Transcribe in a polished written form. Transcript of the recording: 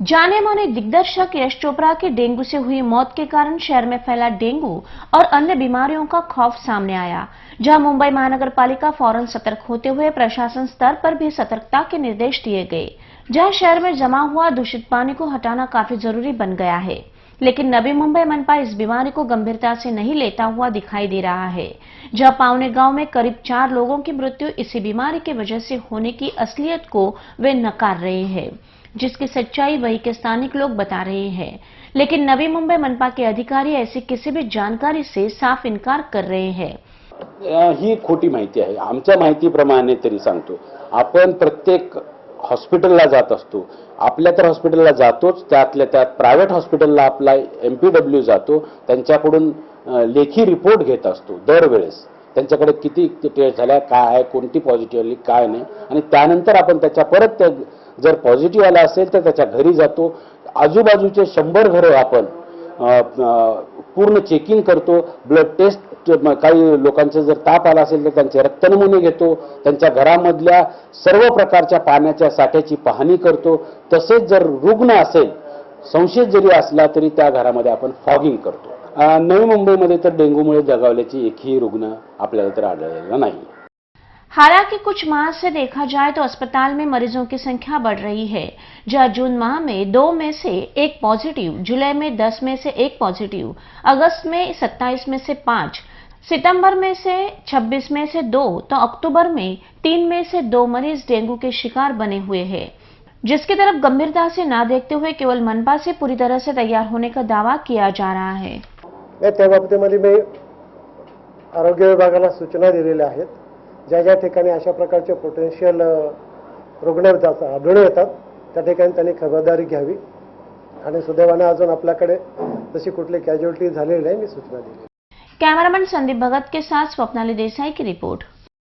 जाने माने दिग्दर्शक यश चोपड़ा की डेंगू से हुई मौत के कारण शहर में फैला डेंगू और अन्य बीमारियों का खौफ सामने आया, जहां मुंबई महानगर पालिका फौरन सतर्क होते हुए प्रशासन स्तर पर भी सतर्कता के निर्देश दिए गए। जहां शहर में जमा हुआ दूषित पानी को हटाना काफी जरूरी बन गया है, लेकिन नवी मुंबई मनपा इस बीमारी को गंभीरता से नहीं लेता हुआ दिखाई दे रहा है। जहां पावने गांव में करीब 4 लोगों की मृत्यु इसी बीमारी की वजह से होने की असलियत को वे नकार रहे हैं, जिसकी सच्चाई वही के स्थानिक लोग बता रहे हैं। लेकिन नवी मुंबई मनपा के अधिकारी ऐसी किसी भी जानकारी से साफ इनकार कर रहे हैं। ही खोटी माहिती आहे। आमच्या माहितीप्रमाणे तरी सांगतो, आपण प्रत्येक हॉस्पिटलला जात असतो, आपल्या तर हॉस्पिटलला जातोच, त्यातल्या त्यात प्रायव्हेट हॉस्पिटलला आपला MPW जातो, त्यांच्याकडून लेखी रिपोर्ट घेत असतो दरवेळेस, त्यांच्याकडे किती टेस्ट झाल्या, काय आहे, कोणती पॉझिटिव्ह आली, काय नाही, आणि त्यानंतर आपण त्याच्या परत जर पॉझिटिव्ह आला असेल तर त्याच्या घरी जातो। आजूबाजूचे 100 घरं आपण पूर्ण चेकिंग करतो, ब्लड टेस्ट, काही लोकांचे जर ताप आला असेल तर त्यांचे रक्त नमुने घेतो, त्यांच्या घरामधल्या सर्व प्रकारच्या पाण्याच्या साठ्याची पाहणी करतो। तसेच जर रुग्ण असेल, संशयित जरी असला तरी त्या घरामध्ये आपण फॉगिंग करतो। नवी मुंबईमध्ये तर डेंगूमुळे दगावल्याची एकही रुग्ण आपल्याला तर आढळलेला नाही। हालांकि कुछ माह से देखा जाए तो अस्पताल में मरीजों की संख्या बढ़ रही है, जहां जून माह में 2 में से 1 पॉजिटिव, जुलाई में 10 में से 1 पॉजिटिव, अगस्त में 27 में से 5, सितंबर में से 26 में से 2, तो अक्टूबर में 3 में से 2 मरीज डेंगू के शिकार बने हुए हैं, जिसकी तरफ गंभीरता से न देखते हुए केवल मनपा से पूरी तरह से तैयार होने का दावा किया जा रहा है। त्या बाबतीमध्ये मी आरोग्य विभागाला सूचना दिलेल्या आहेत। ज्या ज्या ठिकाणी अशा प्रकारचे पोटेन्शियल रुग्ण आढळून येतात त्या ठिकाणी त्यांनी खबरदारी घ्यावी, आणि सुदैवाने अजून आपल्याकडे तशी कुठली कॅज्युअलिटी झालेली नाही, मी सूचना दिली। कैमरामैन संदीप भगत के साथ स्वप्नाली देसाई की रिपोर्ट।